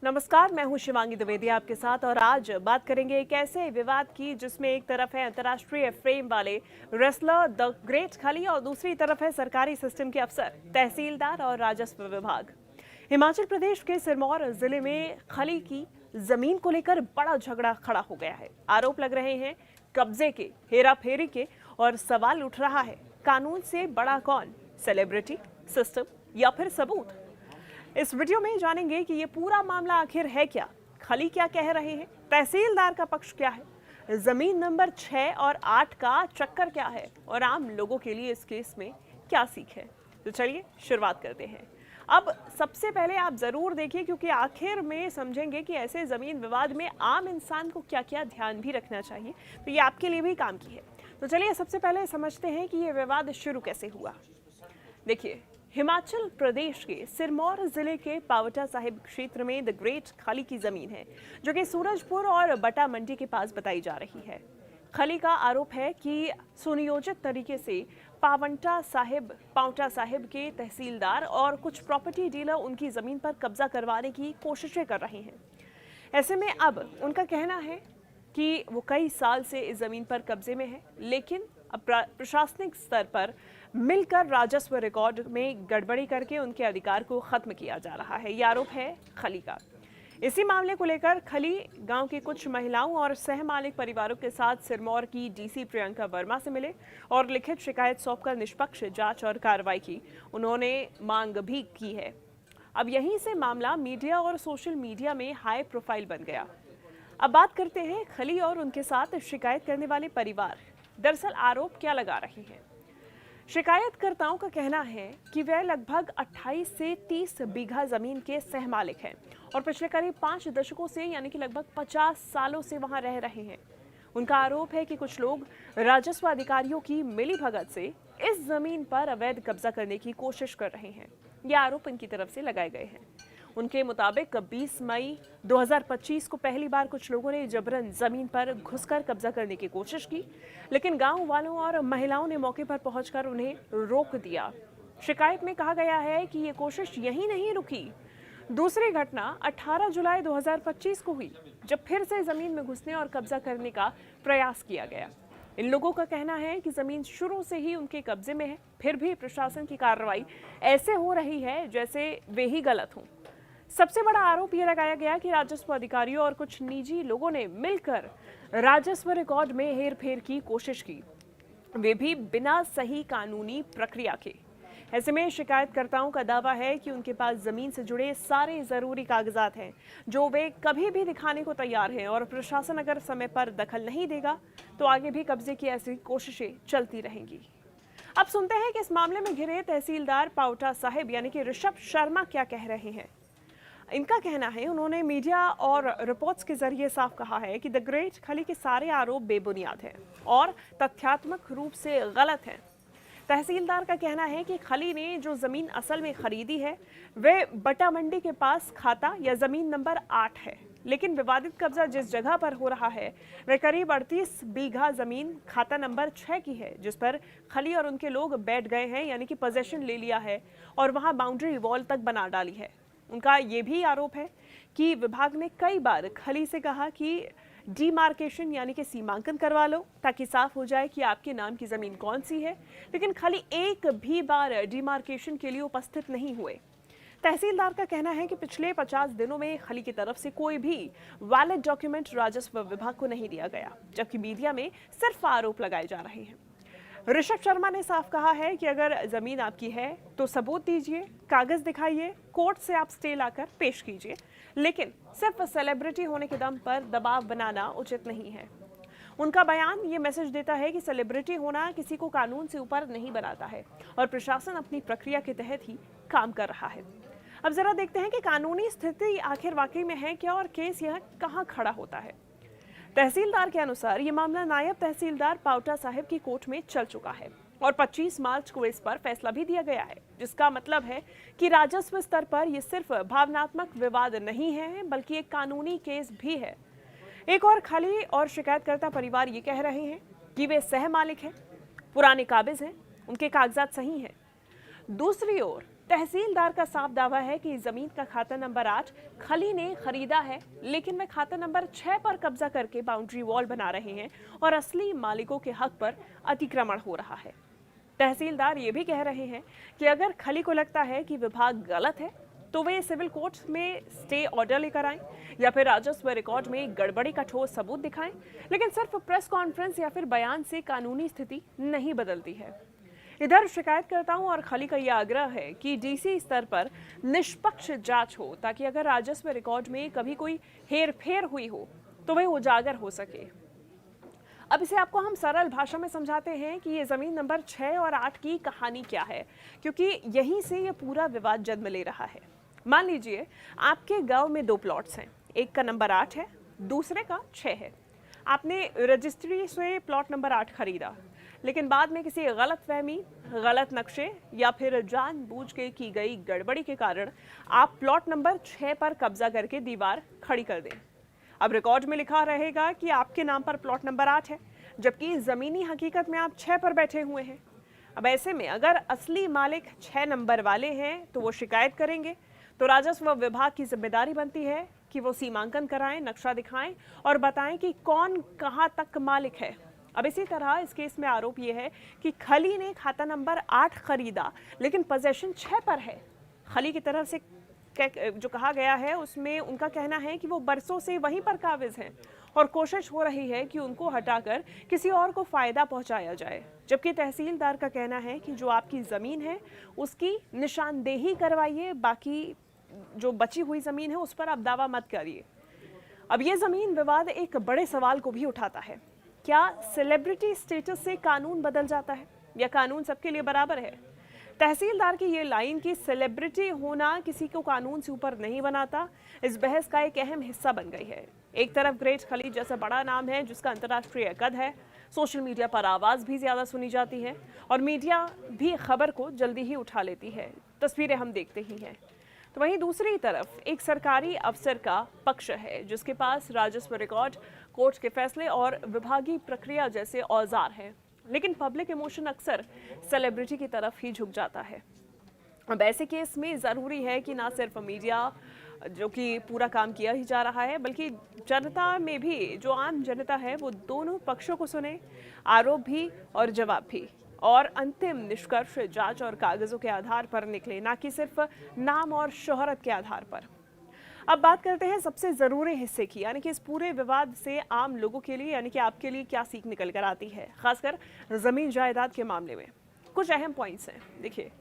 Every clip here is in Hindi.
नमस्कार, मैं हूं शिवांगी द्विवेदी आपके साथ और आज बात करेंगे एक ऐसे विवाद की जिसमें एक तरफ है अंतर्राष्ट्रीय फ्रेम वाले रेसलर द ग्रेट खली और दूसरी तरफ है सरकारी सिस्टम के अफसर, तहसीलदार और राजस्व विभाग। हिमाचल प्रदेश के सिरमौर जिले में खली की जमीन को लेकर बड़ा झगड़ा खड़ा हो गया है। आरोप लग रहे हैं कब्जे के, हेराफेरी के और सवाल उठ रहा है कानून से बड़ा कौन, सेलिब्रिटी, सिस्टम या फिर सबूत। इस वीडियो में जानेंगे कि ये पूरा मामला आखिर है क्या, खली क्या कह रहे हैं, तहसीलदार का पक्ष क्या है, जमीन नंबर 6 और 8 का चक्कर क्या है और आम लोगों के लिए इस केस में क्या सीख है। तो चलिए शुरुआत करते हैं। अब सबसे पहले आप जरूर देखिए, क्योंकि आखिर में समझेंगे कि ऐसे जमीन विवाद में आम इंसान को क्या क्या ध्यान भी रखना चाहिए, तो ये आपके लिए भी काम की है। तो चलिए सबसे पहले समझते हैं कि ये विवाद शुरू कैसे हुआ। देखिए, हिमाचल प्रदेश के सिरमौर जिले के पावटा साहिब क्षेत्र में द ग्रेट खली की जमीन है, जो कि सूरजपुर और बटा मंडी के पास बताई जा रही है। खली का आरोप है कि सुनियोजित तरीके से पावटा साहिब के तहसीलदार और कुछ प्रॉपर्टी डीलर उनकी जमीन पर कब्जा करवाने की कोशिशें कर रहे हैं। ऐसे में अब उनका कहना है कि वो कई साल से इस जमीन पर कब्जे में है, लेकिन अब प्रशासनिक स्तर पर मिलकर राजस्व रिकॉर्ड में गड़बड़ी करके उनके अधिकार को खत्म किया जा रहा है। यह आरोप है खली का। इसी मामले को लेकर खली गांव की कुछ महिलाओं और सहमालिक परिवारों के साथ सिरमौर की डीसी प्रियंका वर्मा से मिले और लिखित शिकायत सौंपकर निष्पक्ष जांच और कार्रवाई की उन्होंने मांग भी की है। अब यहीं से मामला मीडिया और सोशल मीडिया में हाई प्रोफाइल बन गया। अब बात करते हैं खली और उनके साथ शिकायत करने वाले परिवार दरअसल आरोप क्या लगा रही हैं। शिकायतकर्ताओं का कहना है कि वे लगभग 28 से 30 बीघा जमीन के सहमालिक हैं और पिछले करीब 5 दशकों से यानी कि लगभग 50 सालों से वहां रह रहे हैं। उनका आरोप है कि कुछ लोग राजस्व अधिकारियों की मिलीभगत से इस जमीन पर अवैध कब्जा करने की कोशिश कर रहे हैं। ये आरोप इनकी तरफ से लगाए गए हैं। उनके मुताबिक 20 मई 2025 को पहली बार कुछ लोगों ने जबरन जमीन पर घुसकर कब्जा करने की कोशिश की, लेकिन गांव वालों और महिलाओं ने मौके पर पहुंचकर उन्हें रोक दिया। शिकायत में कहा गया है कि ये कोशिश यहीं नहीं रुकी। दूसरी घटना 18 जुलाई 2025 को हुई, जब फिर से जमीन में घुसने और कब्जा करने का प्रयास किया गया। इन लोगों का कहना है कि जमीन शुरू से ही उनके कब्जे में है, फिर भी प्रशासन की कार्रवाई ऐसे हो रही है जैसे वे ही गलत हों। सबसे बड़ा आरोप यह लगाया गया कि राजस्व अधिकारियों और कुछ निजी लोगों ने मिलकर राजस्व रिकॉर्ड में हेरफेर की कोशिश की, वे भी बिना सही कानूनी प्रक्रिया के। ऐसे में शिकायतकर्ताओं का दावा है कि उनके पास जमीन से जुड़े सारे जरूरी कागजात हैं, जो वे कभी भी दिखाने को तैयार हैं और प्रशासन अगर समय पर दखल नहीं देगा तो आगे भी कब्जे की ऐसी कोशिशें चलती रहेंगी। अब सुनते हैं कि इस मामले में घिरे तहसीलदार पावटा साहिब यानी कि ऋषभ शर्मा क्या कह रहे हैं। इनका कहना है, उन्होंने मीडिया और रिपोर्ट्स के जरिए साफ कहा है कि द ग्रेट खली के सारे आरोप बेबुनियाद हैं और तथ्यात्मक रूप से गलत हैं। तहसीलदार का कहना है कि खली ने जो जमीन असल में खरीदी है वे बटा मंडी के पास खाता या जमीन नंबर 8 है, लेकिन विवादित कब्जा जिस जगह पर हो रहा है वह करीब 38 बीघा जमीन खाता नंबर 6 की है, जिस पर खली और उनके लोग बैठ गए हैं, यानी कि पोजेशन ले लिया है और वहां बाउंड्री वॉल तक बना डाली है। उनका ये भी आरोप है कि विभाग ने कई बार खली से कहा कि डीमार्केशन यानी कि सीमांकन करवा लो ताकि साफ हो जाए कि आपके नाम की जमीन कौन सी है, लेकिन खली एक भी बार डीमार्केशन के लिए उपस्थित नहीं हुए। तहसीलदार का कहना है कि पिछले 50 दिनों में खली की तरफ से कोई भी वैलिड डॉक्यूमेंट राजस्व विभाग को नहीं दिया गया, जबकि मीडिया में सिर्फ आरोप लगाए जा रहे हैं। ऋषभ शर्मा ने साफ कहा है कि अगर जमीन आपकी है तो सबूत दीजिए, कागज दिखाइए, कोर्ट से आप स्टे लाकर पेश कीजिए, लेकिन सिर्फ सेलिब्रिटी होने के दम पर दबाव बनाना उचित नहीं है। उनका बयान ये मैसेज देता है कि सेलिब्रिटी होना किसी को कानून से ऊपर नहीं बनाता है और प्रशासन अपनी प्रक्रिया के तहत ही काम कर रहा है। अब जरा देखते हैं कि कानूनी स्थिति आखिर वाकई में है क्या और केस यह कहां खड़ा होता है। तहसीलदार के अनुसार ये मामला नायब तहसीलदार पावटा साहिब की कोर्ट में चल चुका है और 25 मार्च को इस पर फैसला भी दिया गया है, जिसका मतलब है कि राजस्व स्तर पर यह सिर्फ भावनात्मक विवाद नहीं है बल्कि एक कानूनी केस भी है। एक और खली और शिकायतकर्ता परिवार ये कह रहे हैं कि वे सह मालिक हैं, पुराने काबिज हैं, उनके कागजात सही हैं। दूसरी ओर तहसीलदार का साफ दावा है कि जमीन का खाता नंबर 8 खली ने खरीदा है, लेकिन वे खाता नंबर 6 पर कब्जा करके बाउंड्री वॉल बना रहे हैं और असली मालिकों के हक पर अतिक्रमण हो रहा है। तहसीलदार ये भी कह रहे हैं कि अगर खली को लगता है कि विभाग गलत है तो वे सिविल कोर्ट में स्टे ऑर्डर लेकर आएं या फिर राजस्व रिकॉर्ड में गड़बड़ी का ठोस सबूत दिखाएं, लेकिन सिर्फ प्रेस कॉन्फ्रेंस या फिर बयान से कानूनी स्थिति नहीं बदलती है। इधर शिकायतकर्ताओं और खली का यह आग्रह है कि डीसी स्तर पर निष्पक्ष जांच हो, ताकि अगर राजस्व रिकॉर्ड में कभी कोई हेरफेर हुई हो तो वह उजागर हो सके। अब इसे आपको हम सरल भाषा में समझाते हैं कि ये जमीन नंबर 6 और 8 की कहानी क्या है, क्योंकि यहीं से ये पूरा विवाद जन्म ले रहा है। मान लीजिए आपके गांव में 2 प्लॉट्स हैं, एक का नंबर 8 है, दूसरे का 6 है। आपने रजिस्ट्री से प्लॉट नंबर 8 खरीदा, लेकिन बाद में किसी गलतफहमी, गलत नक्शे या फिर जानबूझ के की गई गड़बड़ी के कारण आप प्लॉट नंबर 6 पर कब्जा करके दीवार खड़ी कर दें। अब रिकॉर्ड में लिखा रहेगा कि आपके नाम पर प्लॉट नंबर 8 है, जबकि जमीनी हकीकत में आप 6 पर बैठे हुए हैं। अब ऐसे में अगर असली मालिक 6 नंबर वाले हैं तो वो शिकायत करेंगे, तो राजस्व विभाग की जिम्मेदारी बनती है कि वो सीमांकन कराएं, नक्शा दिखाएं और बताएं कि कौन कहां तक मालिक है। अब इसी तरह इस केस में आरोप यह है कि खली ने खाता नंबर 8 खरीदा, लेकिन पोजेशन 6 पर है। खली की तरफ से जो कहा गया है उसमें उनका कहना है कि वो बरसों से वहीं पर काबिज हैं और कोशिश हो रही है कि उनको हटाकर किसी और को फायदा पहुंचाया जाए, जबकि तहसीलदार का कहना है कि जो आपकी ज़मीन है उसकी निशानदेही करवाइए, बाकी जो बची हुई ज़मीन है उस पर आप दावा मत करिए। अब ये ज़मीन विवाद एक बड़े सवाल को भी उठाता है, क्या सेलिब्रिटी स्टेटस से कानून बदल जाता है या कानून सबके लिए बराबर है? तहसीलदार की ये लाइन कि सेलिब्रिटी होना किसी को कानून से ऊपर नहीं बनाता, इस बहस का एक अहम हिस्सा बन गई है। एक तरफ ग्रेट खली जैसा बड़ा नाम है जिसका अंतर्राष्ट्रीय कद है, सोशल मीडिया पर आवाज़ भी ज़्यादा सुनी जाती है और मीडिया भी खबर को जल्दी ही उठा लेती है, तस्वीरें हम देखते ही हैं। तो वहीं दूसरी तरफ एक सरकारी अफसर का पक्ष है जिसके पास राजस्व रिकॉर्ड, कोर्ट के फैसले और विभागीय प्रक्रिया जैसे औजार हैं, लेकिन पब्लिक इमोशन अक्सर सेलिब्रिटी की तरफ ही झुक जाता है। अब ऐसे केस में ज़रूरी है कि ना सिर्फ मीडिया जो कि पूरा काम किया ही जा रहा है, बल्कि जनता में भी, जो आम जनता है, वो दोनों पक्षों को सुने, आरोप भी और जवाब भी, और अंतिम निष्कर्ष जांच और कागजों के आधार पर निकले, ना कि सिर्फ नाम और शोहरत के आधार पर। अब बात करते हैं सबसे ज़रूरी हिस्से की, यानी कि इस पूरे विवाद से आम लोगों के लिए, यानी कि आपके लिए क्या सीख निकल कर आती है, खासकर ज़मीन जायदाद के मामले में। कुछ अहम पॉइंट्स हैं। देखिए,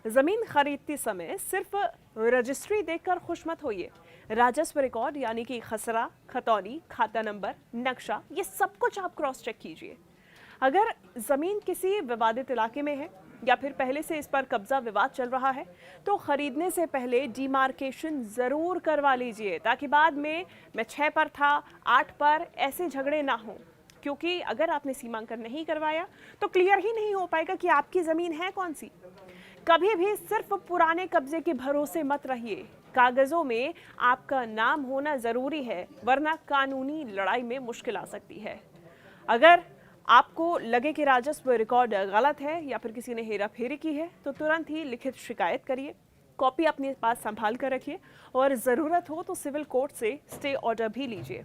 ज़मीन खरीदते समय सिर्फ रजिस्ट्री देखकर खुश मत होइए। राजस्व रिकॉर्ड यानी कि खसरा, खतौनी, खाता नंबर, नक्शा, ये सब कुछ आप क्रॉस चेक कीजिए। अगर ज़मीन किसी विवादित इलाके में है या फिर पहले से इस पर कब्जा विवाद चल रहा है तो खरीदने से पहले डिमार्केशन ज़रूर करवा लीजिए, ताकि बाद में मैं 6 पर था, 8 पर, ऐसे झगड़े ना हों। क्योंकि अगर आपने सीमांकन नहीं करवाया तो क्लियर ही नहीं हो पाएगा कि आपकी ज़मीन है कौन सी। कभी भी सिर्फ पुराने कब्जे के भरोसे मत रहिए। कागज़ों में आपका नाम होना ज़रूरी है, वरना कानूनी लड़ाई में मुश्किल आ सकती है। अगर आपको लगे कि राजस्व रिकॉर्ड गलत है या फिर किसी ने हेराफेरी की है तो तुरंत ही लिखित शिकायत करिए, कॉपी अपने पास संभाल कर रखिए और ज़रूरत हो तो सिविल कोर्ट से स्टे ऑर्डर भी लीजिए।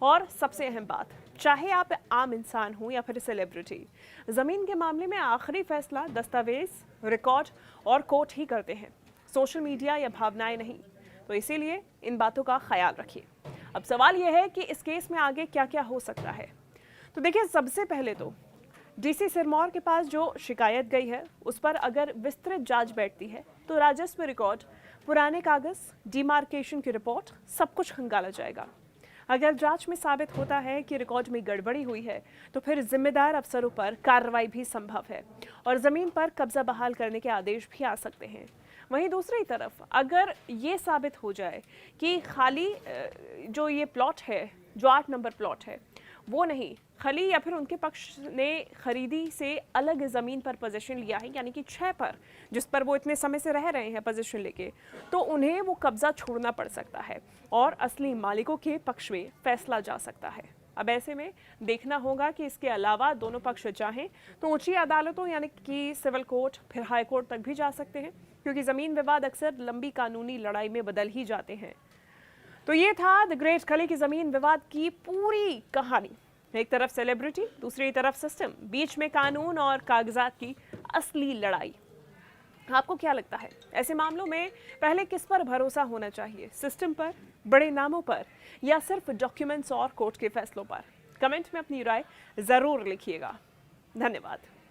और सबसे अहम बात, चाहे आप आम इंसान हो या फिर सेलिब्रिटी, ज़मीन के मामले में आखिरी फैसला दस्तावेज, रिकॉर्ड और कोर्ट ही करते हैं, सोशल मीडिया या भावनाएं नहीं। तो इसीलिए इन बातों का ख्याल रखिए। अब सवाल यह है कि इस केस में आगे क्या क्या हो सकता है। तो देखिए, सबसे पहले तो डीसी सिरमौर के पास जो शिकायत गई है उस पर अगर विस्तृत जांच बैठती है तो राजस्व रिकॉर्ड, पुराने कागज, डिमार्केशन की रिपोर्ट, सब कुछ खंगाला जाएगा। अगर जांच में साबित होता है कि रिकॉर्ड में गड़बड़ी हुई है तो फिर जिम्मेदार अफसरों पर कार्रवाई भी संभव है और ज़मीन पर कब्जा बहाल करने के आदेश भी आ सकते हैं। वहीं दूसरी तरफ अगर ये साबित हो जाए कि खाली जो ये प्लॉट है, जो 8 नंबर प्लॉट है, वो नहीं, खली या फिर उनके पक्ष ने खरीदी से अलग ज़मीन पर पोजीशन लिया है, यानी कि 6 पर, जिस पर वो इतने समय से रह रहे हैं पोजीशन लेके, तो उन्हें वो कब्जा छोड़ना पड़ सकता है और असली मालिकों के पक्ष में फैसला जा सकता है। अब ऐसे में देखना होगा कि इसके अलावा दोनों पक्ष चाहें तो ऊंची अदालतों यानी कि सिविल कोर्ट, फिर हाई कोर्ट तक भी जा सकते हैं। क्योंकि जमीन विवाद अक्सर लंबी कानूनी लड़ाई में बदल ही जाते हैं। तो ये था द ग्रेट खली की जमीन विवाद की पूरी कहानी। एक तरफ सेलिब्रिटी, दूसरी तरफ सिस्टम, बीच में कानून और कागजात की असली लड़ाई। आपको क्या लगता है, ऐसे मामलों में पहले किस पर भरोसा होना चाहिए, सिस्टम पर, बड़े नामों पर, या सिर्फ डॉक्यूमेंट्स और कोर्ट के फैसलों पर? कमेंट में अपनी राय जरूर लिखिएगा। धन्यवाद।